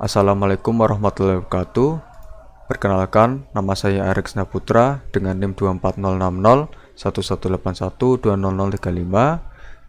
Assalamualaikum warahmatullahi wabarakatuh. Perkenalkan, nama saya Erik Naputra dengan NIM 240601181200035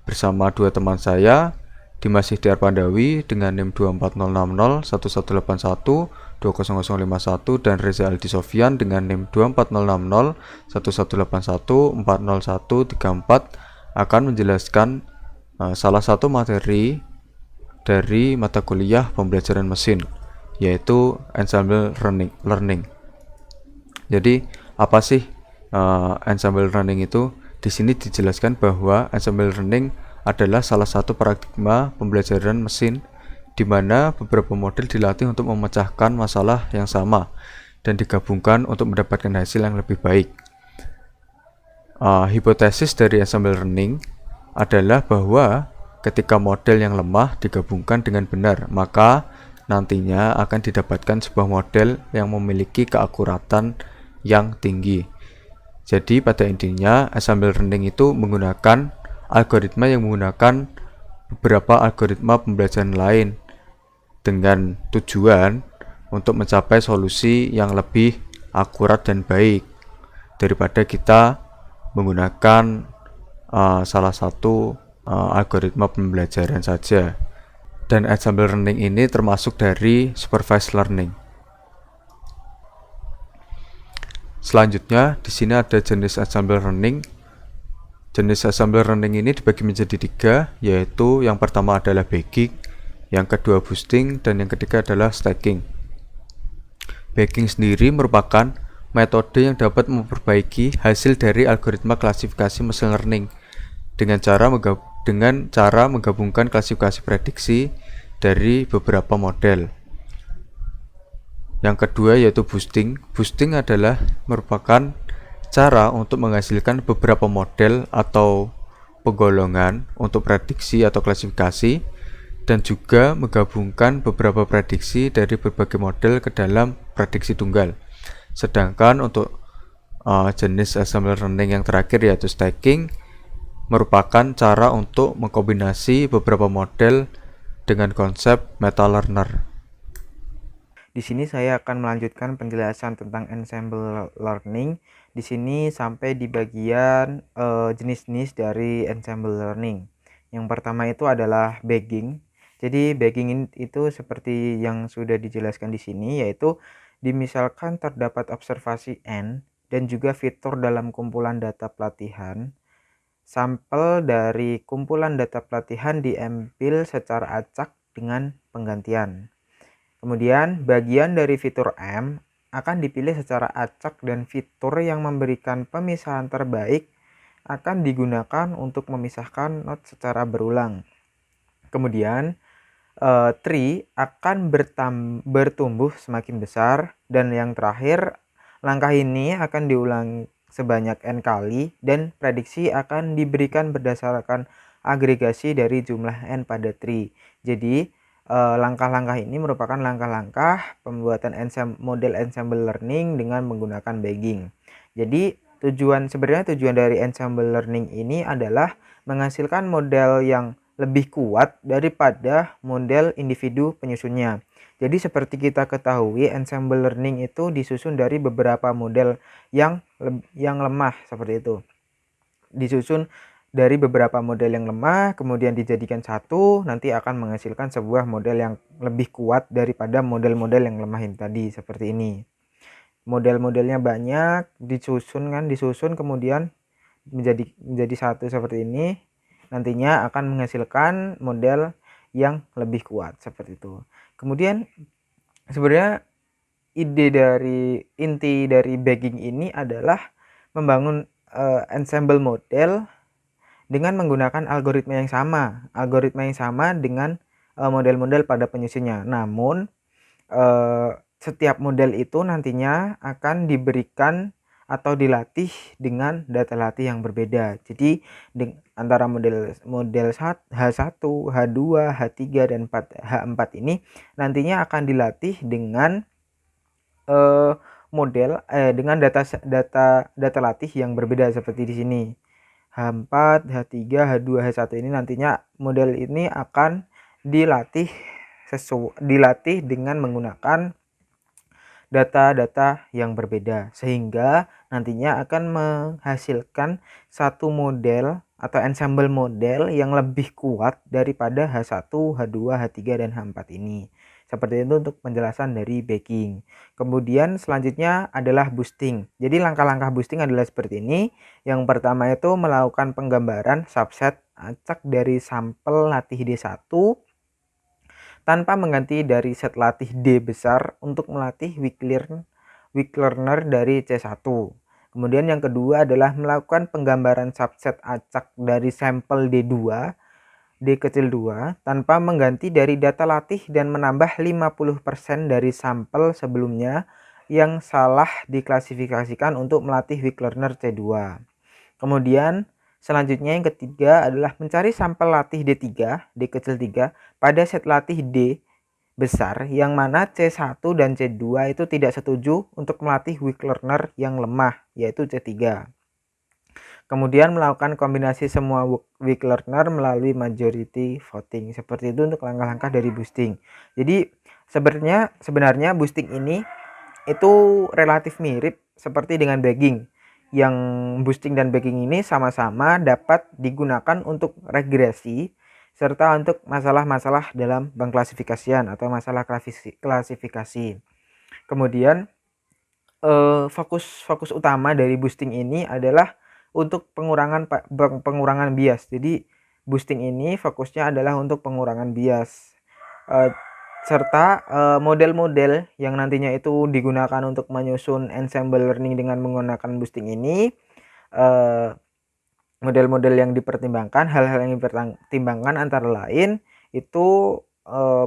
bersama dua teman saya, Dimas Ihtiar Pandawi dengan NIM 240601181200051 dan Reza Aldi Sofyan dengan NIM 240601181400134 akan menjelaskan salah satu materi dari mata kuliah pembelajaran mesin, yaitu Ensemble Learning. Jadi apa sih Ensemble Learning itu? Di sini dijelaskan bahwa Ensemble Learning adalah salah satu paradigma pembelajaran mesin di mana beberapa model dilatih untuk memecahkan masalah yang sama dan digabungkan untuk mendapatkan hasil yang lebih baik. Hipotesis dari Ensemble Learning adalah bahwa ketika model yang lemah digabungkan dengan benar, maka nantinya akan didapatkan sebuah model yang memiliki keakuratan yang tinggi. Jadi pada intinya Ensemble Learning itu menggunakan algoritma yang menggunakan beberapa algoritma pembelajaran lain dengan tujuan untuk mencapai solusi yang lebih akurat dan baik daripada kita menggunakan salah satu algoritma pembelajaran saja. Dan Ensemble Learning ini termasuk dari Supervised Learning. Selanjutnya, di sini ada jenis Ensemble Learning. Jenis Ensemble Learning ini dibagi menjadi tiga, yaitu yang pertama adalah bagging, yang kedua boosting, dan yang ketiga adalah stacking. Bagging sendiri merupakan metode yang dapat memperbaiki hasil dari algoritma klasifikasi machine learning dengan cara menggabungkan klasifikasi prediksi dari beberapa model. Yang kedua yaitu boosting. Boosting adalah merupakan cara untuk menghasilkan beberapa model atau penggolongan untuk prediksi atau klasifikasi dan juga menggabungkan beberapa prediksi dari berbagai model ke dalam prediksi tunggal. Sedangkan untuk jenis Ensemble Learning yang terakhir yaitu stacking merupakan cara untuk mengkombinasi beberapa model dengan konsep meta learner. Di sini saya akan melanjutkan penjelasan tentang Ensemble Learning. Di sini sampai di bagian jenis-jenis dari Ensemble Learning. Yang pertama itu adalah bagging. Jadi bagging itu seperti yang sudah dijelaskan di sini, yaitu dimisalkan terdapat observasi N dan juga fitur dalam kumpulan data pelatihan. Sampel dari kumpulan data pelatihan diambil secara acak dengan penggantian. Kemudian bagian dari fitur M akan dipilih secara acak dan fitur yang memberikan pemisahan terbaik akan digunakan untuk memisahkan not secara berulang. Kemudian tree akan bertumbuh semakin besar, dan yang terakhir langkah ini akan diulang sebanyak n kali dan prediksi akan diberikan berdasarkan agregasi dari jumlah n pada tree. Jadi langkah-langkah ini merupakan langkah-langkah pembuatan model Ensemble Learning dengan menggunakan bagging. Jadi sebenarnya tujuan dari Ensemble Learning ini adalah menghasilkan model yang lebih kuat daripada model individu penyusunnya. Jadi seperti kita ketahui, Ensemble Learning itu disusun dari beberapa model yang lemah seperti itu. Disusun dari beberapa model yang lemah, kemudian dijadikan satu, nanti akan menghasilkan sebuah model yang lebih kuat daripada model-model yang lemah ini tadi, seperti ini. Model-modelnya banyak, disusun kemudian menjadi satu seperti ini. Nantinya akan menghasilkan model yang lebih kuat seperti itu. Kemudian sebenarnya inti dari bagging ini adalah membangun ensemble model dengan menggunakan algoritma yang sama dengan model-model pada penyusunnya. Namun setiap model itu nantinya akan diberikan atau dilatih dengan data latih yang berbeda. Jadi antara model H1, H2, H3 dan H4 ini nantinya akan dilatih dengan dengan data latih yang berbeda seperti di sini. H4, H3, H2, H1 ini nantinya model ini akan dilatih dilatih dengan menggunakan data-data yang berbeda, sehingga nantinya akan menghasilkan satu model atau ensemble model yang lebih kuat daripada H1, H2, H3, dan H4 ini. Seperti itu untuk penjelasan dari baking. Kemudian selanjutnya adalah boosting. Jadi langkah-langkah boosting adalah seperti ini. Yang pertama itu melakukan penggambaran subset acak dari sampel latih D1 tanpa mengganti dari set latih D besar untuk melatih weak learner dari C1. Kemudian yang kedua adalah melakukan penggambaran subset acak dari sampel D2, D kecil 2, tanpa mengganti dari data latih dan menambah 50% dari sampel sebelumnya yang salah diklasifikasikan untuk melatih weak learner C2. Kemudian selanjutnya yang ketiga adalah mencari sampel latih D3, D kecil 3 pada set latih D besar yang mana C1 dan C2 itu tidak setuju untuk melatih weak learner yang lemah, yaitu C3. Kemudian melakukan kombinasi semua weak learner melalui majority voting. Seperti itu untuk langkah-langkah dari boosting. Jadi sebenarnya boosting ini itu relatif mirip seperti dengan bagging. Yang boosting dan bagging ini sama-sama dapat digunakan untuk regresi serta untuk masalah-masalah dalam pengklasifikasian atau masalah klasifikasi. Kemudian fokus utama dari boosting ini adalah untuk pengurangan bias. Jadi boosting ini fokusnya adalah untuk pengurangan bias. Serta model-model yang nantinya itu digunakan untuk menyusun ensemble learning dengan menggunakan boosting ini, model-model yang dipertimbangkan, hal-hal yang dipertimbangkan antara lain itu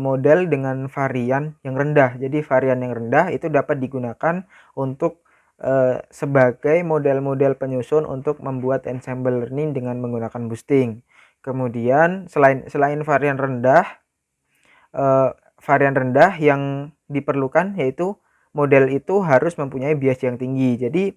model dengan varian yang rendah. Jadi varian yang rendah itu dapat digunakan untuk sebagai model-model penyusun untuk membuat ensemble learning dengan menggunakan boosting. Kemudian selain varian rendah yang diperlukan yaitu model itu harus mempunyai bias yang tinggi. Jadi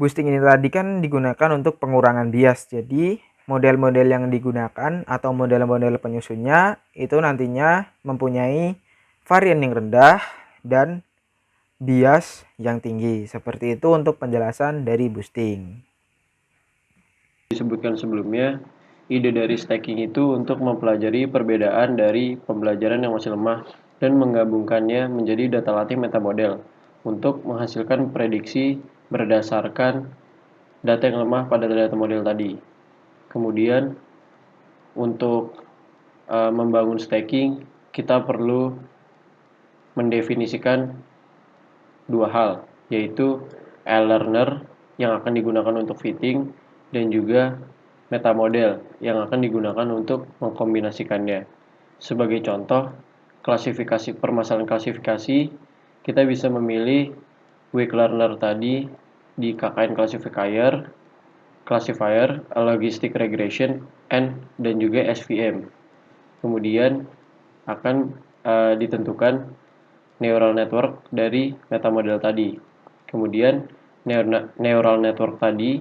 boosting ini tadi kan digunakan untuk pengurangan bias. Jadi model-model yang digunakan atau model-model penyusunnya itu nantinya mempunyai varian yang rendah dan bias yang tinggi. Seperti itu untuk penjelasan dari boosting. Disebutkan sebelumnya, ide dari stacking itu untuk mempelajari perbedaan dari pembelajaran yang masih lemah dan menggabungkannya menjadi data latih metamodel untuk menghasilkan prediksi berdasarkan data yang lemah pada data model tadi. Kemudian untuk membangun stacking, kita perlu mendefinisikan dua hal, yaitu learner yang akan digunakan untuk fitting dan juga metamodel yang akan digunakan untuk mengkombinasikannya. Sebagai contoh, permasalahan klasifikasi, kita bisa memilih weak learner tadi di KKN classifier, logistic regression, dan juga SVM. Kemudian akan ditentukan neural network dari metamodel tadi. Kemudian neural network tadi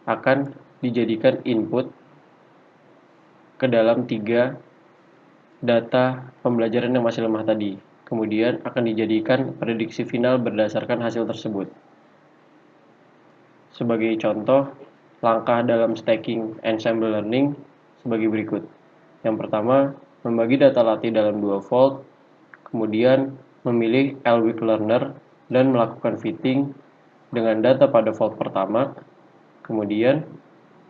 akan dijadikan input ke dalam 3 data pembelajaran yang masih lemah tadi. Kemudian akan dijadikan prediksi final berdasarkan hasil tersebut. Sebagai contoh, langkah dalam stacking ensemble learning sebagai berikut. Yang pertama, membagi data latih dalam 2 fold, kemudian memilih weak learner dan melakukan fitting dengan data pada fold pertama. Kemudian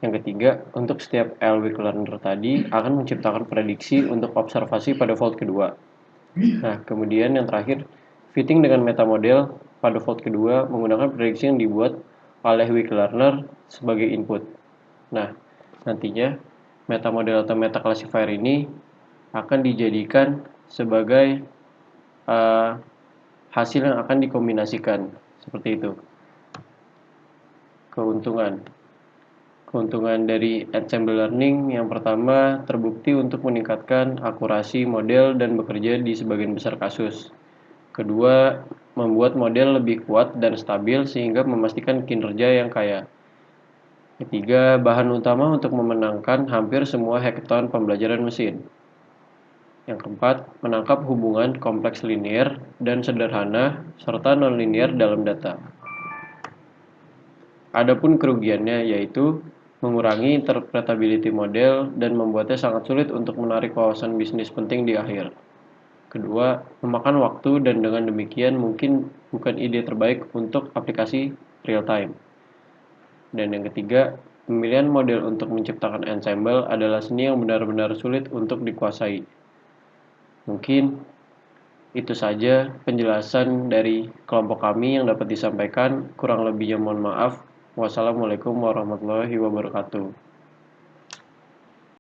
yang ketiga, untuk setiap weak learner tadi akan menciptakan prediksi untuk observasi pada fold kedua. Nah, kemudian yang terakhir, fitting dengan metamodel pada fold kedua menggunakan prediksi yang dibuat oleh weak learner sebagai input. Nah, nantinya metamodel atau meta classifier ini akan dijadikan sebagai hasil yang akan dikombinasikan. Seperti itu. Keuntungan dari ensemble learning yang pertama terbukti untuk meningkatkan akurasi model dan bekerja di sebagian besar kasus. Kedua, membuat model lebih kuat dan stabil sehingga memastikan kinerja yang kaya. Ketiga, bahan utama untuk memenangkan hampir semua hackathon pembelajaran mesin. Yang keempat, menangkap hubungan kompleks linear dan sederhana serta nonlinear dalam data. Adapun kerugiannya yaitu mengurangi interpretability model dan membuatnya sangat sulit untuk menarik wawasan bisnis penting di akhir. Kedua, memakan waktu dan dengan demikian mungkin bukan ide terbaik untuk aplikasi real time. Dan yang ketiga, pemilihan model untuk menciptakan ensemble adalah seni yang benar-benar sulit untuk dikuasai. Mungkin itu saja penjelasan dari kelompok kami yang dapat disampaikan. Kurang lebihnya mohon maaf. Wassalamualaikum warahmatullahi wabarakatuh.